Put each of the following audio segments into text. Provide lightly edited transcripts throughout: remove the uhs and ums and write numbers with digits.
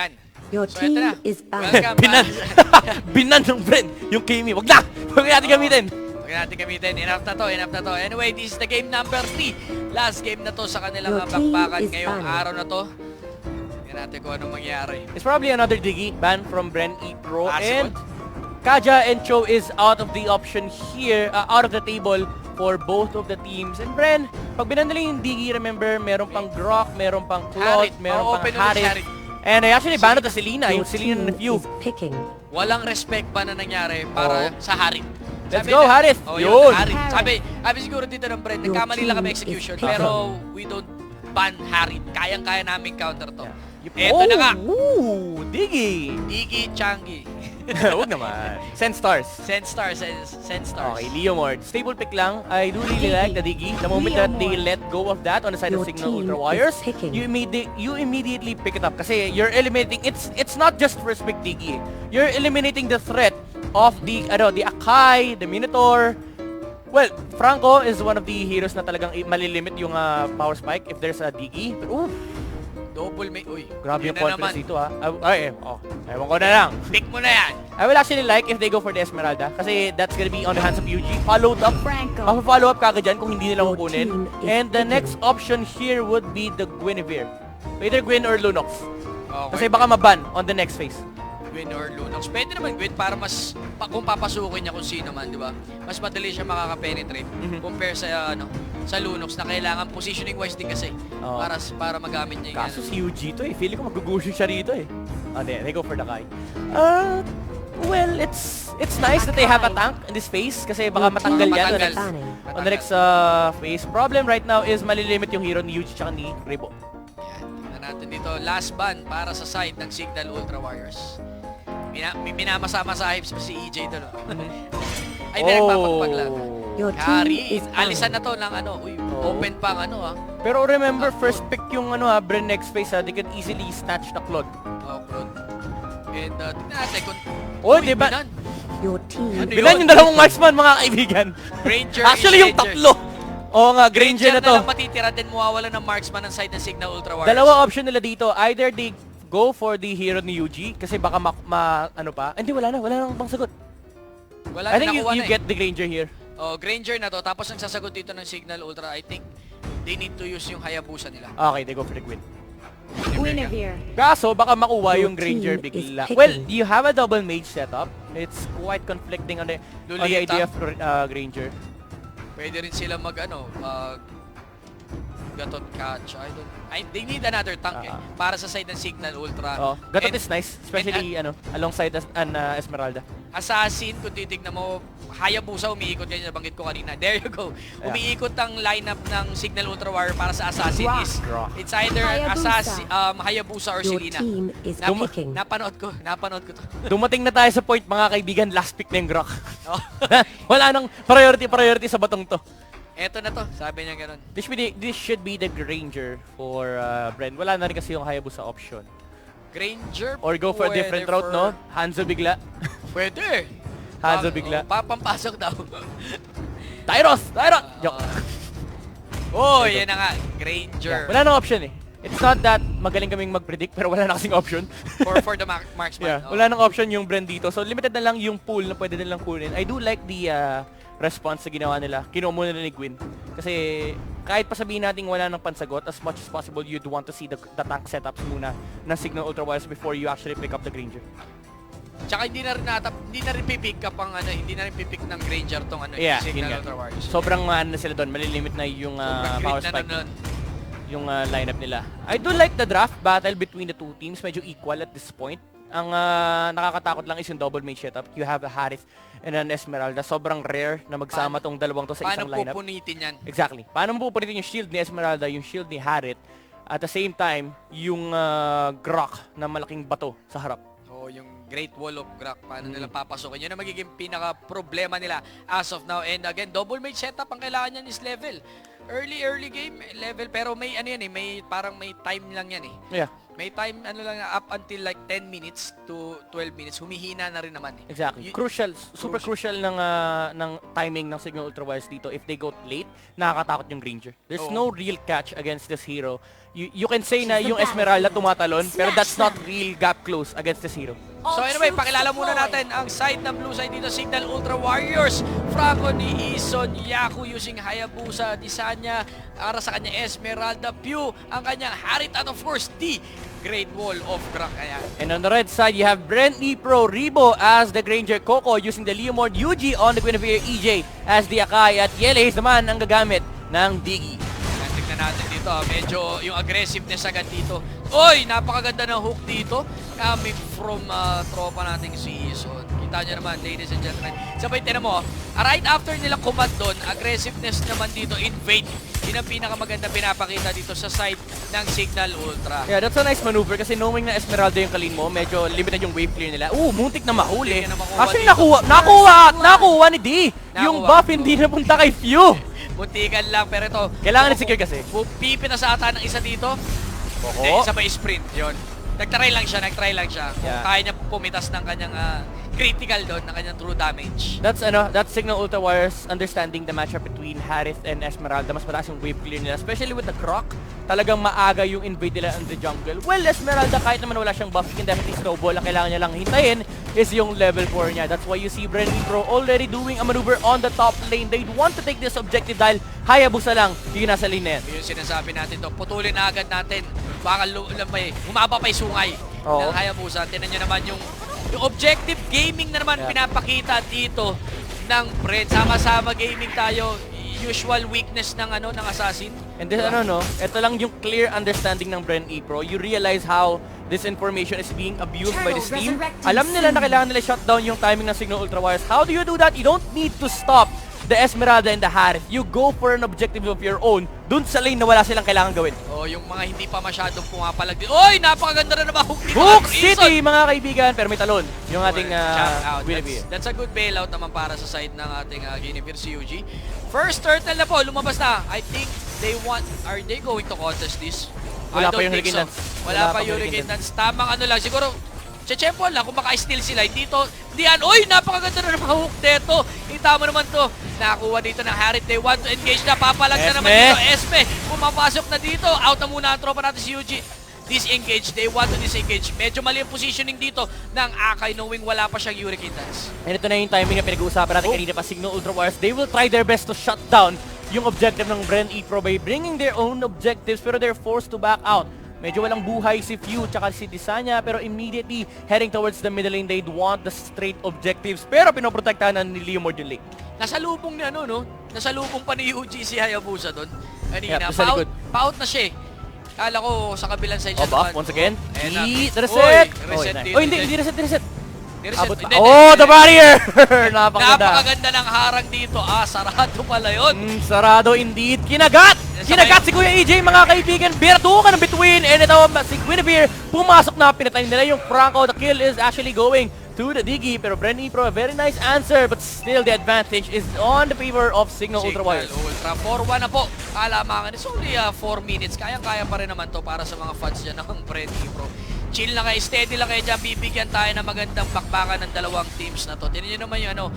Ayan. Your So, ito na. team is banned. Welcome Binan. Binan ng Bren. Yung Kimi. Wag na! Huwag natin gamitin. Huwag natin gamitin. Enough na to, enough na to. Anyway, this is the game number 3. Last game na to sa kanilang Your team bakbakan is ngayong banned. araw na to. Tingnan natin kung anong mangyari. It's probably another Diggy ban from Bren Epro. Possible. And Kaja and Cho is out of the option here, out of the table for both of the teams. And Bren, pag binandali yung Diggy, remember, meron pang Grok, meron pang Claude, Harit. meron Oo, pang open ulit si Harit. And I actually banned the Selena, Your yung Selena na team few. is picking. Walang respect pa na nangyari para sa Harit. Let's go, Harit! Oh, Yun! Harit. Sabi siguro dito ng Bren, Your nagkamali lang kami team is execution, picking. pero we don't ban Harit. Kayang-kaya namin counter to. Yeah. Eto na nga. Ooh, Diggy! Iggy Changi. Huwag naman. Send stars. Send stars. Okay, Leo Mord. Stable pick lang. I do really like the Diggy. The moment that they let go of that on the side of Your Cignal team Ultra is Warriors, picking. you immediately pick it up. Kasi you're eliminating, it's not just first pick Diggy. You're eliminating the threat of the Akai, the Minotaur. Well, Franco is one of the heroes na talagang malilimit yung power spike if there's a Diggy. But, ooh, Double may... Uy, grabe yun yung na confidence naman. dito ha. Ewan ko na lang. Pick mo na yan. I will actually like if they go for the Esmeralda kasi that's gonna be on the hands of UG. Followed up. Follow up kagad dyan kung hindi nila Your kukunin. team is And the picking. next option here would be the Guinevere. Either Gwyn or Lunox. Okay. Kasi baka maban on the next phase. Gwyn or Lunox. Pwede naman Gwyn para mas... kung papasukin niya kung sino man, di ba? Mas madali siya makaka-penetrate compare sa sa Lunox na kailangan positioning wise din kasi Oo. para magamit niya yung Kaso si UG to eh. Feeling ko mag-gusyo siya rito eh. They go for the Kai. Well, it's nice that they have a tank in this phase kasi baka Your matanggal team yan is on the next, banning. on the next phase. Problem right now is malilimit yung hero ni UG tsaka ni Rebo. Yan, tingnan natin dito. Last ban para sa side ng Cignal Ultra Warriors. Minamasa-masa si EJ doon. Ay, hindi nagpapagpag lang. Your team Kari, is alisan banned. na to ng open pang Pero remember, first pick yung Bren next phase they can easily snatch the Claude. Claude. And tingnan natin kung... Oh, Uy, diba? binan. Your team Ano Bilan yun? yung dalawang marksman, mga kaibigan. Granger Actually, is yung Granger. tatlo. Oo nga, Granger na to. lang matitira din mawawala ng marksman ng side ng Cignal Ultra Warriors. Dalawa option nila dito. Either they go for the hero ni UG, kasi baka ano pa. Hindi, wala nang bang sagot. Wala I na think you nakuha na get the Granger here. Oh, Granger na to. Tapos ang sasagot dito ng Cignal Ultra, I think they need to use yung Hayabusa nila. Okay, they go for the Gwyn. Guinevere. Kaso, baka makuha Your yung Granger team is bigla. picking. Well, you have a double mage setup. It's quite conflicting on the Lolita. idea of Granger. Pwede rin sila Gatot catch. They need another tank para sa side ng Cignal Ultra. Oh, Gatot And- is nice, especially alongside Esmeralda. Assassin, kung titignan mo, Hayabusa umiikot yan, nabanggit ko kanina. There you go. Yeah. Umiikot ang lineup ng Signal Ultra Warrior para sa Assassin is Grok. it's either Hayabusa. Hayabusa or Your Selena. team is Dum- picking. Napanood ko to. Dumating na tayo sa point, mga kaibigan, last pick na yung Grok. Oh. Wala nang priority sa batong to. Eto na to, sabi niya gano'n. This should be the Granger for Bren. Wala na rin kasi yung Hayabusa option. Granger, Or go for a different pwede route, no? Hanzo bigla. Pwede. Hanzo bigla. Papampasok daw. Tyros! Joke. Oh, yan na nga. Granger. Wala nang option eh. It's not that magaling kaming mag-predict pero wala na kasing option. for the marksman. Yeah, wala nang option yung Bren dito. So limited na lang yung pool na pwede nilang kunin. I do like the response na ginawa nila. Kinuha muna ni Gwyn. Kasi kahit pa sabihin natin wala nang pansagot, as much as possible you'd want to see the tank setups muna ng Cignal Ultra Warriors before you actually pick up the Granger. Tsaka hindi na rin pipick up ang hindi na rin pipick ng Granger tong Yeah, Signal yun nga. Ultra Warriors. Sobrang na sila doon. Malilimit na yung Sobrang power crit na spike. nun. Yung lineup nila. I do like the draft battle between the two teams. Medyo equal at this point. Ang nakakatakot lang is yung double mage setup. You have a Harith and an Esmeralda. Sobrang rare na magsama tong dalawang to sa isang Paano lineup. pupunitin yan? Exactly. Paano mo pupunitin yung shield ni Esmeralda, yung shield ni Harith, at the same time, yung Grok na malaking bato sa harap. O yung Great Wall of Grok, paano nila papasokin? Yun ang magiging pinaka-problema nila as of now. And again, double mage setup, ang kailangan yan is level. Early game, level. Pero may parang may time lang yan eh. Yeah. May time, up until like 10 minutes to 12 minutes, humihina na rin naman eh. Exactly. Super crucial ng timing ng Cignal Ultra Warriors dito. If they go late, nakakatakot yung Granger. There's Oo. no real catch against this hero. You can say na yung Esmeralda tumatalon, pero that's not real gap close against this hero. So anyway, pakilala muna natin ang side ng blue side dito, Cignal Ultra Warriors. Franco ni Ison Yaku using Hayabusa, Disanya, para sa kanya Esmeralda, Pew, ang kanyang Harit, at of course, the Great Wall of Grak. Ayan. And on the red side, you have Bren Epro, Ribo as the Granger, Coco using the Leomord, Yuji on the Guinevere, EJ as the Akai, at Yeleis naman ang gagamit ng Diggy. Tignan natin dito, medyo yung aggressiveness agad dito. Oy, napakaganda ng hook dito coming from tropa nating si Ison. Kita nyo naman, ladies and gentlemen. Sabay, tinan mo, right after nila command doon, aggressiveness naman dito, invade. Yun ang pinakamaganda pinapakita dito sa side ng Cignal Ultra. Yeah, that's a nice maneuver kasi knowing na Esmeralda yung kalin mo, medyo limited yung wave clear nila. Muntik na mahuli. Muntik na makuha Actually, dito. nakuha ni D. Yung buff hindi napunta kay Few. Muntikan lang, pero ito, Kailangan i-secure kasi. pipitas ata ng isa dito. Hindi, isa ba sprint yun? Nagtry lang siya. Kung Yeah. kaya niya pumitas ng kanyang critical doon, ng kanyang true damage. That's Cignal Ultra Warriors understanding the matchup between Harith and Esmeralda. Mas mataas yung wave clear nila, especially with the Croc. Talagang maaga yung invade nila in the jungle. Well, Esmeralda kahit naman wala siyang buff, he can definitely snowball. Ang kailangan niya lang hintayin is yung level 4 niya. That's why you see Bren Epro already doing a maneuver on the top lane. They want to take this objective dahil Hayabusa lang yung nasa lane na yan. Yung sinasabi natin to, putulin na agad natin. Baka humaba pa yung sungay ng Hayabusa. Tinan nyo naman yung objective gaming na naman pinapakita dito ng Bren. Sama-sama gaming tayo. Usual weakness ng ng assassin. And this, ito lang yung clear understanding ng Bren Epro. You realize how this information is being abused by this team. Alam nila na kailangan nila shutdown yung timing ng Cignal Ultra Warriors. How do you do that? You don't need to stop the Esmeralda and the Harith. You go for an objective of your own dun sa lane na wala silang kailangan gawin. Yung mga hindi pa masyadong pumapalag din. Oy, napakaganda na naman hook dito. Hook City, mga kaibigan, pero may talon yung ating Guinevere. That's a good bailout naman para sa side ng ating Guinevere, CUG. First turtle na po, lumabas na. I think are they going to contest this? Wala I don't pa yung think Hurricane so. Dance. Wala pa yung Hurricane Dance. Tamang lang, siguro Chechempo lang kung maka-steal sila dito. Diyan, oy, napakaganda na naman hook dito. Kita mo naman to. Nakakuha dito ng Harith. They want to engage na. Papalag na naman dito. Esme, pumapasok na dito. Out na muna ang tropa natin si Yuji. Disengage. They want to disengage. Medyo mali ang positioning dito ng Akai knowing wala pa siyang Hurricane Dance. And ito na yung timing na pinag-uusapan natin kanina pa, Cignal Ultra Warriors. They will try their best to shut down yung objective ng Bren Epro by bringing their own objectives, pero they're forced to back out. Medyo walang buhay si Few tsaka si Disanya, pero immediately heading towards the middle lane, they'd want the straight objectives, pero pinoprotektahan na ni Leomord yung lane. Nasalubong ni nasalubong pa ni UG si Hayabusa doon. Kanina, sa likod. pa-out na siya eh. Kala ko sa kabilang side siya Buff naman. once again. Oy, The reset! reset dito. Hindi reset. Ni-reset. Hindi, The barrier! Napakaganda. Napakaganda ng harang dito. Sarado pala yun. Sarado indeed. Kinagat si Kuya EJ, mga kaibigan. Birtukan ng between. And ito, si Guinevere, pumasok na. Pinatay nila yung Franco. The kill is actually going to the Diggy. Pero Bren Epro, a very nice answer. But still, the advantage is on the favor of Cignal Ultra Warriors. Ultra 4-1 na po. Kalamangan. It's only 4 minutes. Kayang-kaya pa rin naman to para sa mga fans dyan ng Bren Epro. Chill lang kayo, steady lang kayo dyan. Bibigyan tayo ng magandang bakbakan ng dalawang teams na to. Tinan nyo naman yung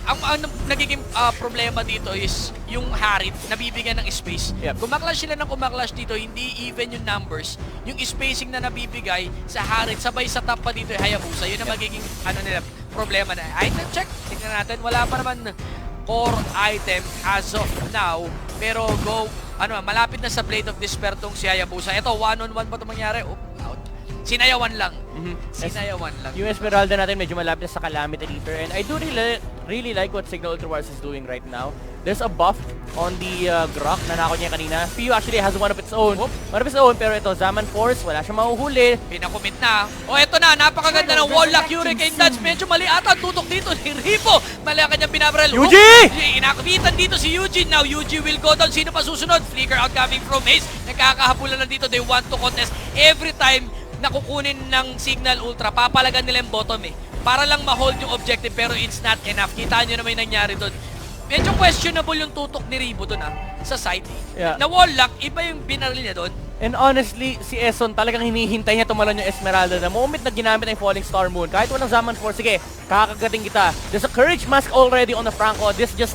ang nagiging problema dito is yung Harith, nabibigyan ng space. Yep. Kumaklash sila ng kumaklash dito, hindi even yung numbers. Yung spacing na nabibigay sa Harith, sabay sa top pa dito yung Hayabusa. Yun ang magiging nila, problema na. Item check, tingnan natin. Wala pa naman core item as of now. Pero malapit na sa Blade of Despair tong si Hayabusa. Ito, one-on-one pa ito mangyari. Out. Sinayawan lang. Sinayawan lang. Yung Esmeralda natin medyo malapit sa Calamity Reaper, and I do really like what Cignal Ultra Warriors is doing right now. There's a buff on the Grok na nakakot niya kanina. Few actually has one of its own. Pero ito, Zaman Force, wala siyang mahuhuli. Pinakomit na. Ito na, napakaganda ng Walllock Hurricane Dance. Medyo mali ata ang tutok dito ni Ripo. Mali ang kanyang binabaril. Yuji! Inakumitan dito si Eugene. Now Yuji will go down. Sino pa susunod? Flicker out coming from Haze. Nagkakahabulan na dito. They want to contest every time nakukunin ng Cignal Ultra. Papalagan nila yung bottom para lang ma-hold yung objective, pero it's not enough. Kita nyo naman yung nangyari doon. Medyo questionable yung tutok ni Ribo doon sa side. Na Walllock, iba yung binaril niya doon. And honestly, si Eson talagang hinihintay niya tumalon yung Esmeralda. The moment na ginamit ang Falling Star Moon, kahit walang Zaman Force, sige, kakagating kita. There's a Courage Mask already on the Franco. This just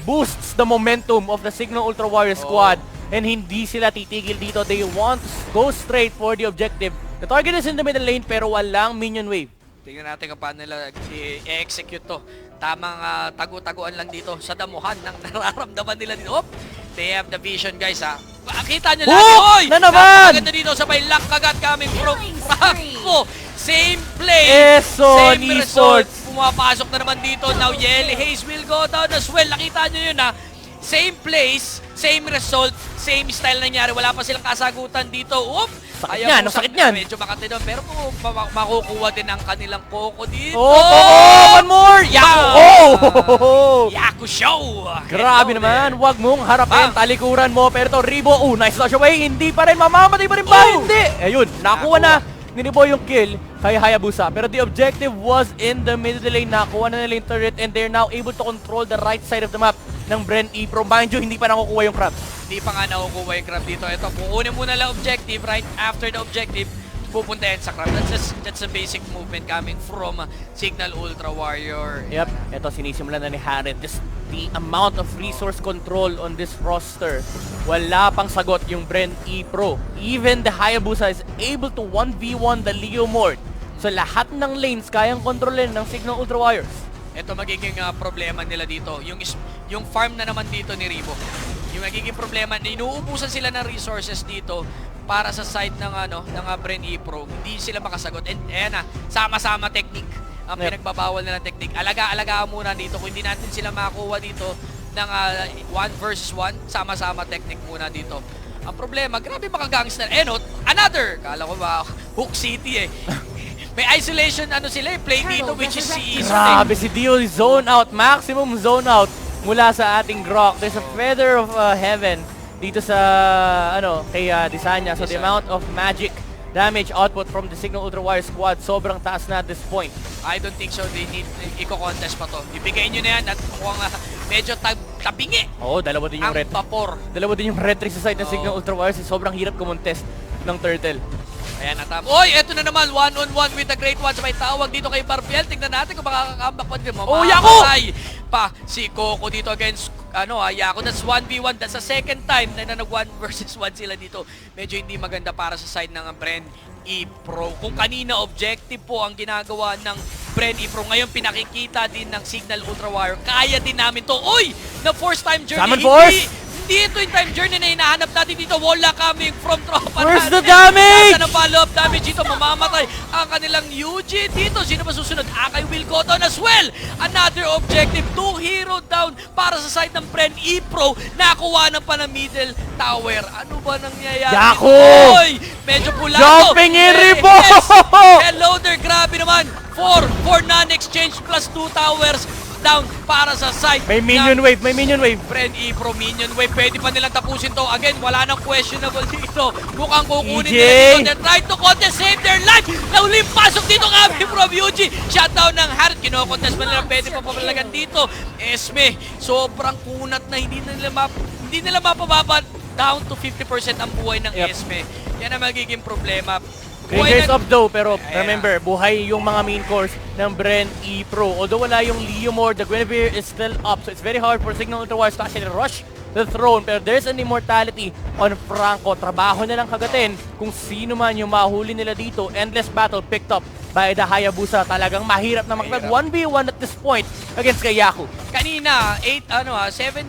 boosts the momentum of the Cignal Ultra Warrior squad. And hindi sila titigil dito. They want to go straight for the objective. The target is in the middle lane pero walang minion wave. Tingnan natin kung paano nila i-execute to. Tamang tagu-taguan lang dito sa damuhan ng nararamdaman nila dito. Oh, they have the vision, guys, ha. Kita nyo lang. Oy! Na naman! Napakaganda dito. Sabay lock agad coming from Franco. Same play. Eso, Same result. Esports. Pumapasok na naman dito. Now, Yelly Hayes will go down as well. Nakita nyo yun, ha. Same place, same result, same style nangyari. Wala pa silang kasagutan dito. Oop! Sakit niyan, sakit niyan. Medyo makati doon. Pero kung makukuha din ang kanilang Coco dito. One more! Yaku! Yaku show! Grabe naman, wag mong harapin, talikuran mo. Pero to, Ribo, nice dash away. Hindi pa rin, mamamatay pa rin ba? Hindi! Ayun, nakuha na ni Ribo yung kill kay Hayabusa. Pero the objective was in the middle lane. Nakuha na nila yung turret and they're now able to control the right side of the map ng Bren Epro. Mind you, hindi pa nakukuha yung crab. Hindi pa nga nakukuha yung crab dito. Ito, kukunin muna lang objective. Right after the objective, pupunta yan sa crab. That's a basic movement coming from Cignal Ultra Warrior. Yep, ito sinisimulan na ni Harit. Just the amount of resource control on this roster. Wala pang sagot yung Bren Epro. Even the Hayabusa is able to 1v1 the Leo Mort. So lahat ng lanes kayang kontrolin ng Cignal Ultra Warriors. Ito magiging problema nila dito. Yung farm na naman dito ni Ribo. Yung magiging problema, inuubusan sila ng resources dito para sa side ng Bren Epro. Hindi sila makasagot. And ayan na, sama-sama technique. Ang pinagbabawal na ng technique. Alagaan muna dito. Kung hindi natin sila makakuha dito ng 1 versus 1, sama-sama technique muna dito. Ang problema, grabe makagangster. Another! Kala ko ba, Hook City eh. May isolation sila play dito, which is si East. Grabe si Dio, zone out, maximum zone out mula sa ating Grok. There's a feather of heaven dito sa kay Disanya. So the amount of magic damage output from the Cignal Ultra Warrior squad sobrang taas na at this point. I don't think so. They need i-contest pa to. Ibigay nyo na yan at mukhang medyo tabingi. Dalawa din yung red. Vapor. Dalawa din yung red trick sa side ng Cignal Ultra Warriors. Sobrang hirap kumontest ng Turtle. Ayan, natam. Oy, eto na naman, one-on-one with the Great One. Sabay tawag dito kay Barbiel. Tignan natin kung makakakambak pa din. Mamamatay pa si Coco dito against Yako. That's 1v1. That's the second time na nag-1 versus 1 sila dito. Medyo hindi maganda para sa side ng Bren Epro. Kung kanina objective po ang ginagawa ng Bren Epro, ngayon pinakikita din ng Cignal Ultra Warrior. Kaya din namin to. Oy! Na first time journey. Summon force! Hindi ito yung time journey na hinahanap natin dito. Wala coming from tropa. Where's the damage? Nasa ng follow-up damage dito. Mamamatay ang kanilang UG dito. Sino ba susunod? Akay will go down as well. Another objective. 2 hero down para sa side ng Bren Epro. Nakuha na pa ng middle tower. Ano ba nangyayari? Yako! Oy! Medyo pula to. Jumping in Ribo! Yes! Hello there. Grabe naman. 4 non-exchange plus 2 towers down para sa side. May minion wave, may minion wave. Bren Epro, minion wave. Pwede pa nilang tapusin to. Again, wala nang questionable dito. Mukhang kukunin nila dito. They're trying to contest, save their life. Nauling pasok dito kami from UG. Shutdown ng Harit. Kino-contest pa nila. Pwede pa papalagan dito. Esme, sobrang kunat na hindi nila mapababa. Down to 50% ang buhay ng Esme. Yan ang magiging problema. Rangers up though, pero remember, buhay yung mga main course ng Bren Epro. Although wala yung Leomord, the Guinevere is still up. So it's very hard for Cignal Ultra Warriors to actually rush the throne. Pero there's an immortality on Franco. Trabaho na lang kagatin kung sino man yung mahuli nila dito. Endless battle picked up by the Hayabusa. Talagang mahirap na mag 1v1 at this point against kay Yaku. Kanina, 7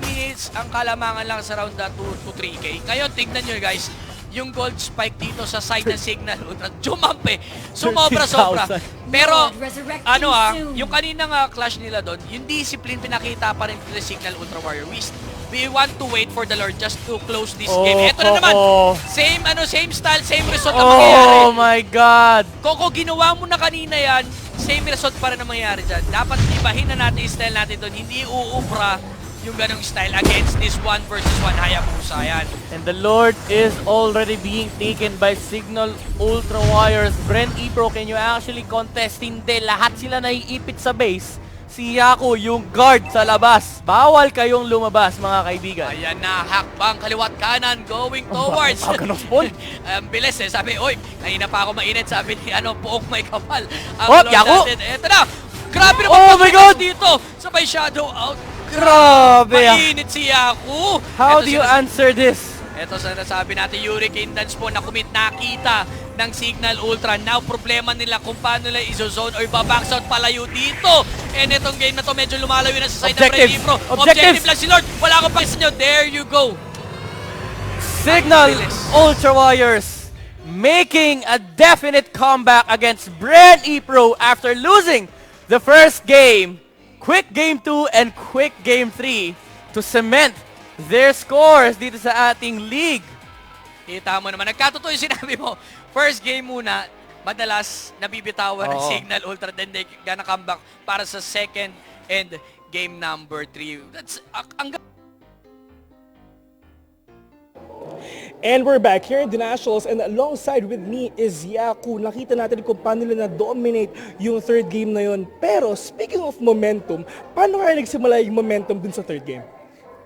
minutes ang kalamangan lang sa round 2 to 3K. Ngayon, tignan nyo guys, yung gold spike dito sa side ng Cignal Ultra. Jumampe. Sobra. Pero, yung kaninang clash nila doon, yung discipline pinakita pa rin nila Cignal Ultra Warrior. We want to wait for the Lord just to close this game. Ito na naman. Same style, same result ang mangyayari. Oh my God! Coco, ginawa mo na kanina yan. Same result pa rin ang mangyayari dyan. Dapat ibahin na natin yung style natin doon. Hindi uubra yung ganong style against this 1 versus 1 Hayabusa. Yan. And the Lord is already being taken by Cignal Ultra Warriors. Bren Epro, can you actually contest? Hindi. Lahat sila naiipit sa base. Si Yaku, yung guard sa labas. Bawal kayong lumabas, mga kaibigan. Ayan na, hakbang kaliwat kanan going towards. Ang bilis sabi, oy, kanina pa ako mainit, sabi ni Poong may kapal. Yaku! Ito na, grabe naman. Oh my God! Dito, sabay shadow out. Grabe ah. Mainit si Yaku. How do you answer this? Ito sa nasabi natin, Hurricane Dance po na commit nakita ng Cignal Ultra. Now, problema nila kung paano nila iso-zone or babacksout palayo dito. And itong game na to medyo lumalayo na sa side ng Bren Epro. Objective lang si Lord. Wala akong pakis nyo. There you go. Cignal Ultra Warriors making a definite comeback against Bren Epro after losing the first game. Quick game 2 and quick game 3 to cement their scores dito sa ating league. Kita mo naman. Nagkatotoo yung sinabi mo. First game muna, madalas nabibitawan ng Cignal Ultra. Then they gonna come back para sa second and game number 3. That's ang And we're back here in the Nationals, and alongside with me is Yaku. Nakita natin kung paano nila na-dominate yung third game na yun. Pero speaking of momentum, paano kaya nagsimula yung momentum dun sa third game?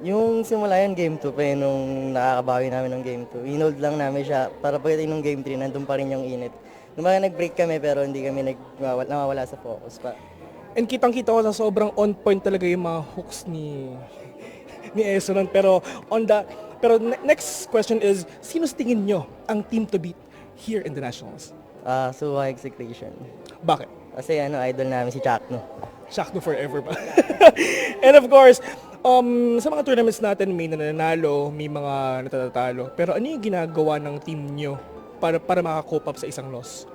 Yung simula yun, game 2 pa yun, nung nakakabawi namin ng game 2. Inold lang namin siya para pagdating ng game 3, nandun pa rin yung init. Nung mga nag-break kami pero hindi kami nawawala sa focus pa. And kitang-kita ko na sobrang on point talaga yung mga hooks ni Esonon. Pero next question is, sino sa tingin nyo ang team to beat here in the Nationals? Suha Execution. Bakit? Kasi idol namin si Cignal. Shock no forever pa. And of course, sa mga tournaments natin, may nananalo, may mga natatatalo. Pero ano yung ginagawa ng team nyo para makakope up sa isang loss?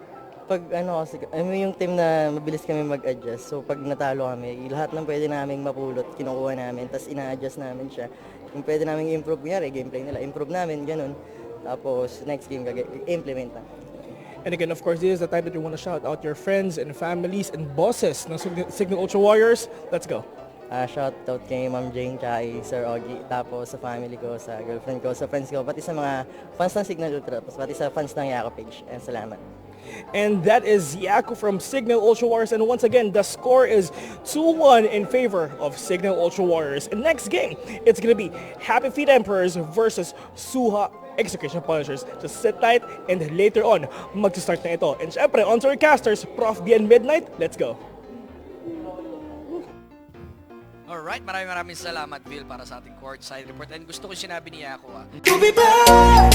Pag kasi, yung team na mabilis kami mag-adjust. So pag natalo kami, lahat ng pwede naming mapulot, kinukuha namin, tapos ina-adjust namin siya. Yung pwede namin improve, kunyari, gameplay nila, improve namin, ganun. Tapos next game, implement na. And again, of course, this is the time that you want to shout out your friends and families and bosses ng Cignal Ultra Warriors. Let's go. Shout out kay Ma'am Jane, tsaka kay Sir Ogie, tapos sa family ko, sa girlfriend ko, sa friends ko, pati sa mga fans ng Cignal Ultra, tapos pati sa fans ng Yaku page. And salamat. And that is Yaku from Cignal Ultra Warriors. And once again, the score is 2-1 in favor of Cignal Ultra Warriors. And next game, it's gonna be Happy Feet Emperors versus Suha Execution Polishers. Just sit tight and later on, mag-start na ito. And syempre, on to our casters, Prof. D and Midnight, let's go. Alright, maraming salamat, Bill, para sa ating courtside report. And gusto ko sinabi ni Yaku, To be back.